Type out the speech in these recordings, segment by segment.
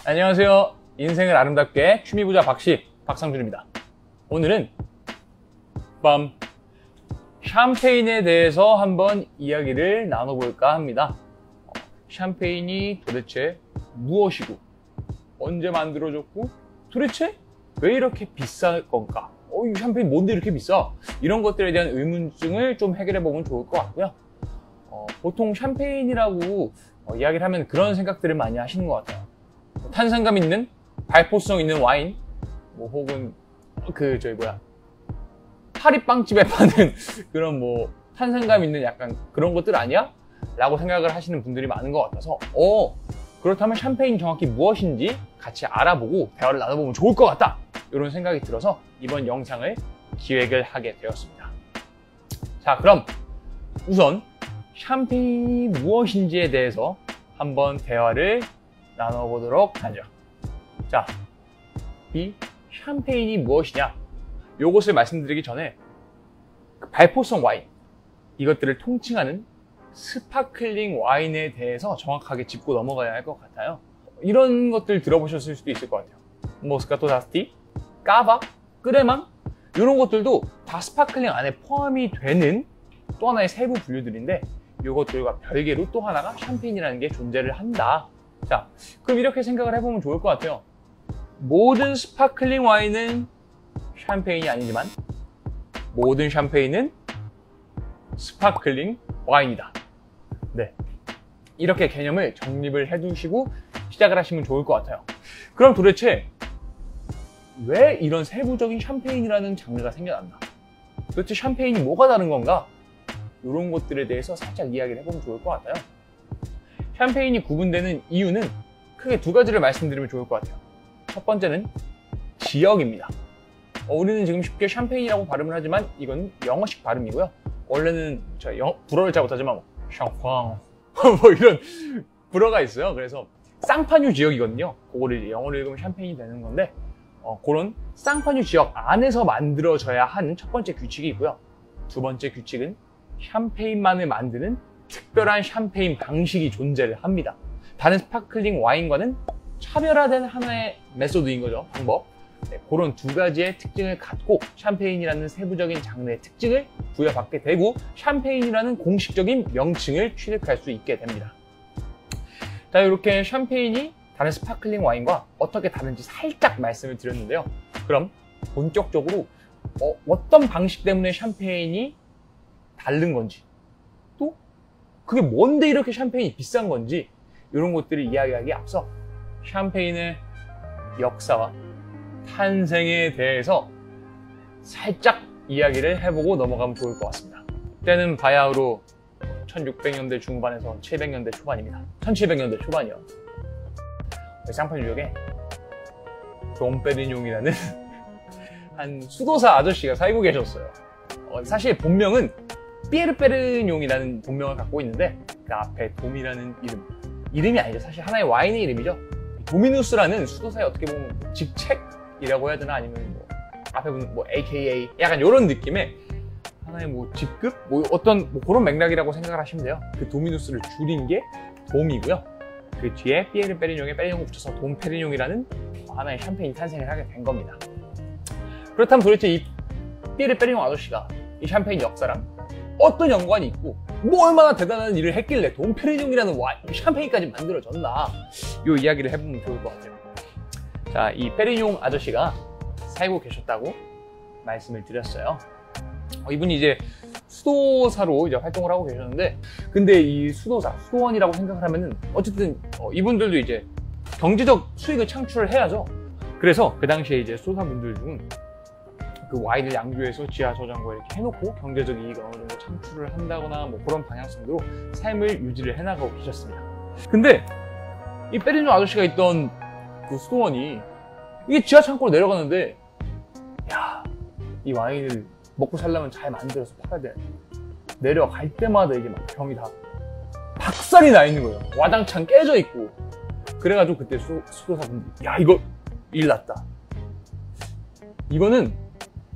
안녕하세요. 인생을 아름답게 취미부자 박상준입니다. 오늘은 샴페인에 대해서 한번 이야기를 나눠볼까 합니다. 샴페인이 도대체 무엇이고 언제 만들어졌고 도대체 왜 이렇게 비쌀 건가? 이 샴페인 뭔데 이렇게 비싸? 이런 것들에 대한 의문증을 좀 해결해 보면 좋을 것 같고요. 보통 샴페인이라고 이야기를 하면 그런 생각들을 많이 하시는 것 같아요. 탄산감 있는 발포성 있는 와인, 혹은 파리빵집에 파는 그런 탄산감 있는 약간 그런 것들 아니야? 라고 생각을 하시는 분들이 많은 것 같아서 그렇다면 샴페인이 정확히 무엇인지 같이 알아보고 대화를 나눠보면 좋을 것 같다, 이런 생각이 들어서 이번 영상을 기획을 하게 되었습니다. 자, 그럼 우선 샴페인이 무엇인지에 대해서 한번 대화를 나눠보도록 하죠. 자, 이 샴페인이 무엇이냐, 요것을 말씀드리기 전에 발포성 와인, 이것들을 통칭하는 스파클링 와인에 대해서 정확하게 짚고 넘어가야 할 것 같아요. 이런 것들 들어보셨을 수도 있을 것 같아요. 모스카토 다스티, 까바, 끄레망, 이런 것들도 다 스파클링 안에 포함이 되는 또 하나의 세부 분류들인데, 이것들과 별개로 또 하나가 샴페인이라는 게 존재를 한다. 자, 그럼 이렇게 생각을 해보면 좋을 것 같아요. 모든 스파클링 와인은 샴페인이 아니지만 모든 샴페인은 스파클링 와인이다. 네, 이렇게 개념을 정립을 해두시고 시작을 하시면 좋을 것 같아요. 그럼 도대체 왜 이런 세부적인 샴페인이라는 장르가 생겨났나? 도대체 샴페인이 뭐가 다른 건가? 이런 것들에 대해서 살짝 이야기를 해보면 좋을 것 같아요. 샴페인이 구분되는 이유는 크게 두 가지를 말씀드리면 좋을 것 같아요. 첫 번째는 지역입니다. 우리는 지금 쉽게 샴페인이라고 발음을 하지만 이건 영어식 발음이고요. 원래는 불어를 잘 못하지만 샹팡 이런 불어가 있어요. 그래서 쌍파뉴 지역이거든요. 그거를 이제 영어로 읽으면 샴페인이 되는 건데, 그런 쌍파뉴 지역 안에서 만들어져야 하는 첫 번째 규칙이 있고요. 두 번째 규칙은 샴페인만을 만드는 특별한 샴페인 방식이 존재를 합니다. 다른 스파클링 와인과는 차별화된 하나의 메소드인 거죠, 방법. 네, 그런 두 가지의 특징을 갖고 샴페인이라는 세부적인 장르의 특징을 부여받게 되고 샴페인이라는 공식적인 명칭을 취득할 수 있게 됩니다. 자, 이렇게 샴페인이 다른 스파클링 와인과 어떻게 다른지 살짝 말씀을 드렸는데요. 그럼 본격적으로 어떤 방식 때문에 샴페인이 다른 건지, 또 그게 뭔데 이렇게 샴페인이 비싼 건지, 이런 것들을 이야기하기에 앞서 샴페인의 역사와 탄생에 대해서 살짝 이야기를 해보고 넘어가면 좋을 것 같습니다. 때는 바야흐로 1600년대 중반에서 700년대 초반입니다. 1700년대 초반이요. 쌍파뉴 지역에 돔페리뇽이라는 한 수도사 아저씨가 살고 계셨어요. 사실 본명은 피에르 페르뇽이라는 본명을 갖고 있는데, 그 앞에 돔이라는 이름이 아니죠. 사실 하나의 와인의 이름이죠. 도미누스라는 수도사의 어떻게 보면 직책이라고 해야 되나, 아니면 앞에 보면 AKA 약간 이런 느낌의 하나의 직급, 어떤 그런 맥락이라고 생각을 하시면 돼요. 그 도미누스를 줄인 게 돔이고요. 그 뒤에 피에르 페르뇽에 페르뇽을 붙여서 돔페르뇽이라는 하나의 샴페인이 탄생을 하게 된 겁니다. 그렇다면 도대체 이 피에르 페르뇽 아저씨가 이 샴페인 역사랑 어떤 연관이 있고 얼마나 대단한 일을 했길래 돔페르뇽이라는 샴페인까지 만들어졌나, 이 이야기를 해보면 좋을 것 같아요. 자, 이 페르뇽 아저씨가 살고 계셨다고 말씀을 드렸어요. 이분이 이제 수도사로 이제 활동을 하고 계셨는데, 근데 이 수도원이라고 생각을 하면은 어쨌든 이분들도 이제 경제적 수익을 창출을 해야죠. 그래서 그 당시에 이제 수도사분들 중은 그 와인을 양조해서 지하 저장고에 이렇게 해놓고 경제적 이익을 어느 정도 창출을 한다거나 그런 방향성으로 삶을 유지를 해나가고 계셨습니다. 근데 이 페르뇽 아저씨가 있던 그 수도원이 이게 지하 창고로 내려가는데, 야, 이 와인을 먹고 살려면 잘 만들어서 팔아야 돼. 내려갈 때마다 이게 병이 다 박살이 나 있는 거예요. 와장창 깨져 있고. 그래가지고 그때 수도사분들이, 야, 이거 일 났다. 이거는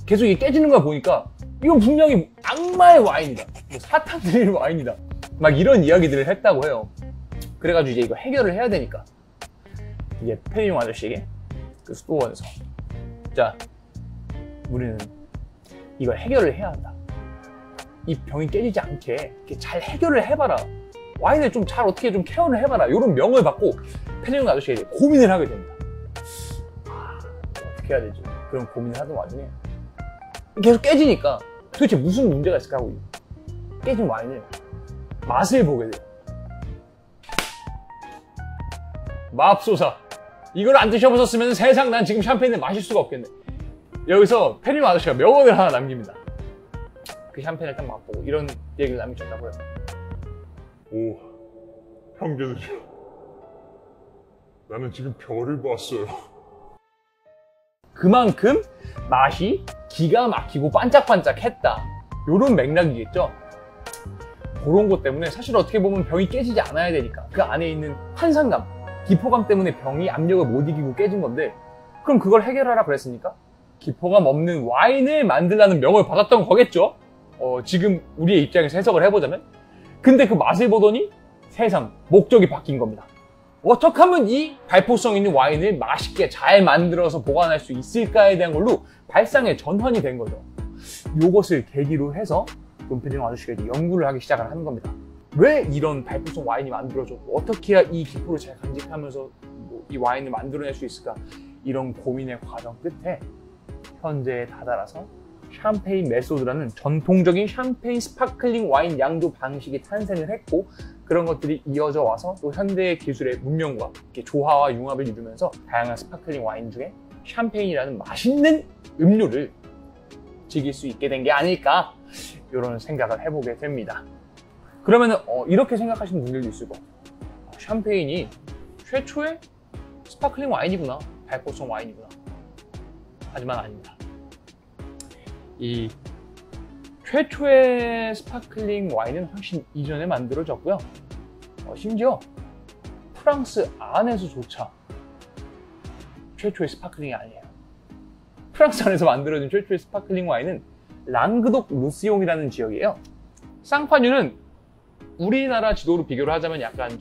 계속 이게 깨지는 거 보니까 이건 분명히 악마의 와인이다, 사탄 들일 와인이다, 막 이런 이야기들을 했다고 해요. 그래가지고 이제 이거 해결을 해야 되니까 이게 페리뇽 아저씨에게 그 스토어에서 자, 우리는 이걸 해결을 해야 한다. 이 병이 깨지지 않게 이렇게 잘 해결을 해봐라. 와인을 좀 잘 어떻게 좀 케어를 해봐라. 이런 명을 받고 페리뇽 아저씨에게 고민을 하게 됩니다. 어떻게 해야 되지? 그런 고민을 하던 와중에 계속 깨지니까 도대체 무슨 문제가 있을까 하고 깨진 와인을 맛을 보게 돼요. 맙소사, 이걸 안 드셔보셨으면 세상 난 지금 샴페인을 마실 수가 없겠네. 여기서 페리뇽 아저씨가 명언을 하나 남깁니다. 그 샴페인을 딱 맛보고 이런 얘기를 남기셨다고요. 오, 형제들이요. 나는 지금 별을 봤어요. 그만큼 맛이 기가 막히고 반짝반짝했다. 요런 맥락이겠죠. 그런 것 때문에 사실 어떻게 보면 병이 깨지지 않아야 되니까 그 안에 있는 환상감, 기포감 때문에 병이 압력을 못 이기고 깨진 건데, 그럼 그걸 해결하라 그랬으니까 기포감 없는 와인을 만들라는 명을 받았던 거겠죠. 지금 우리의 입장에서 해석을 해보자면. 근데 그 맛을 보더니 세상 목적이 바뀐 겁니다. 어떻게 하면 이 발포성 있는 와인을 맛있게 잘 만들어서 보관할 수 있을까에 대한 걸로 발상의 전환이 된 거죠. 이것을 계기로 해서 돈 페리뇽 아저씨가 이제 연구를 하기 시작을 하는 겁니다. 왜 이런 발포성 와인이 만들어졌고 어떻게 해야 이 기포를 잘 간직하면서 이 와인을 만들어낼 수 있을까, 이런 고민의 과정 끝에 현재에 다다라서 샴페인 메소드라는 전통적인 샴페인 스파클링 와인 양조 방식이 탄생을 했고, 그런 것들이 이어져 와서 또 현대의 기술의 문명과 이렇게 조화와 융합을 이루면서 다양한 스파클링 와인 중에 샴페인이라는 맛있는 음료를 즐길 수 있게 된 게 아닐까, 이런 생각을 해보게 됩니다. 그러면은 이렇게 생각하시는 분들도 있을 거예요. 샴페인이 최초의 스파클링 와인이구나, 발포성 와인이구나. 하지만 아닙니다. 이 최초의 스파클링 와인은 훨씬 이전에 만들어졌고요. 심지어 프랑스 안에서조차 최초의 스파클링이 아니에요. 프랑스 안에서 만들어진 최초의 스파클링 와인은 랑그독 루시옹이라는 지역이에요. 쌍파뉴는 우리나라 지도로 비교를 하자면 약간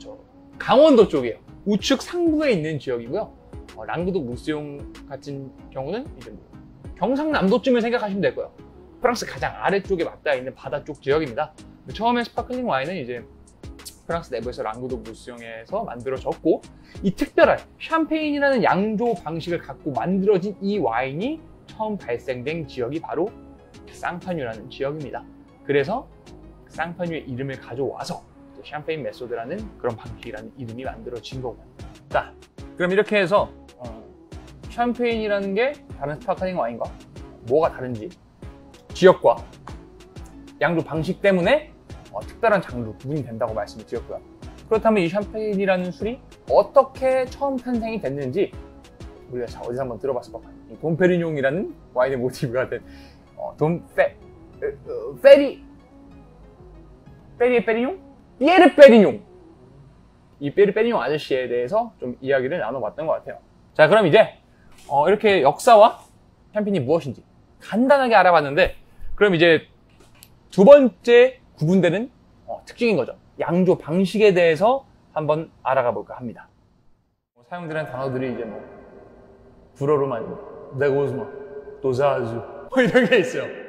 강원도 쪽이에요. 우측 상부에 있는 지역이고요. 랑그독 루시옹 같은 경우는 이제 경상남도쯤을 생각하시면 될 거예요. 프랑스 가장 아래쪽에 맞닿아 있는 바다 쪽 지역입니다. 처음에 스파클링 와인은 이제 프랑스 내부에서 랑그독 루시옹에서 만들어졌고, 이 특별한 샴페인이라는 양조 방식을 갖고 만들어진 이 와인이 처음 발생된 지역이 바로 쌍파뉴라는 지역입니다. 그래서 쌍파뉴의 이름을 가져와서 샴페인 메소드라는 그런 방식이라는 이름이 만들어진 거고요. 자, 그럼 이렇게 해서 샴페인이라는 게 다른 스파클링 와인과 뭐가 다른지, 지역과 양조 방식 때문에 특별한 장르로 구분이 된다고 말씀을 드렸고요. 그렇다면 이 샴페인이라는 술이 어떻게 처음 탄생이 됐는지 우리가 어디서 한번 들어봤을 것 같아요. 돈 페리뇽이라는 와인의 모티브가 된 페리의 페리뇽? 피에르 페리뇽! 이 피에르 페리뇽 아저씨에 대해서 좀 이야기를 나눠봤던 것 같아요. 자, 그럼 이제 이렇게 역사와 샴페인이 무엇인지 간단하게 알아봤는데, 그럼 이제 두 번째 구분되는 특징인 거죠. 양조 방식에 대해서 한번 알아가 볼까 합니다. 사용되는 단어들이 이제 불어로만 네고즈마, 도자주 이런 게 있어요.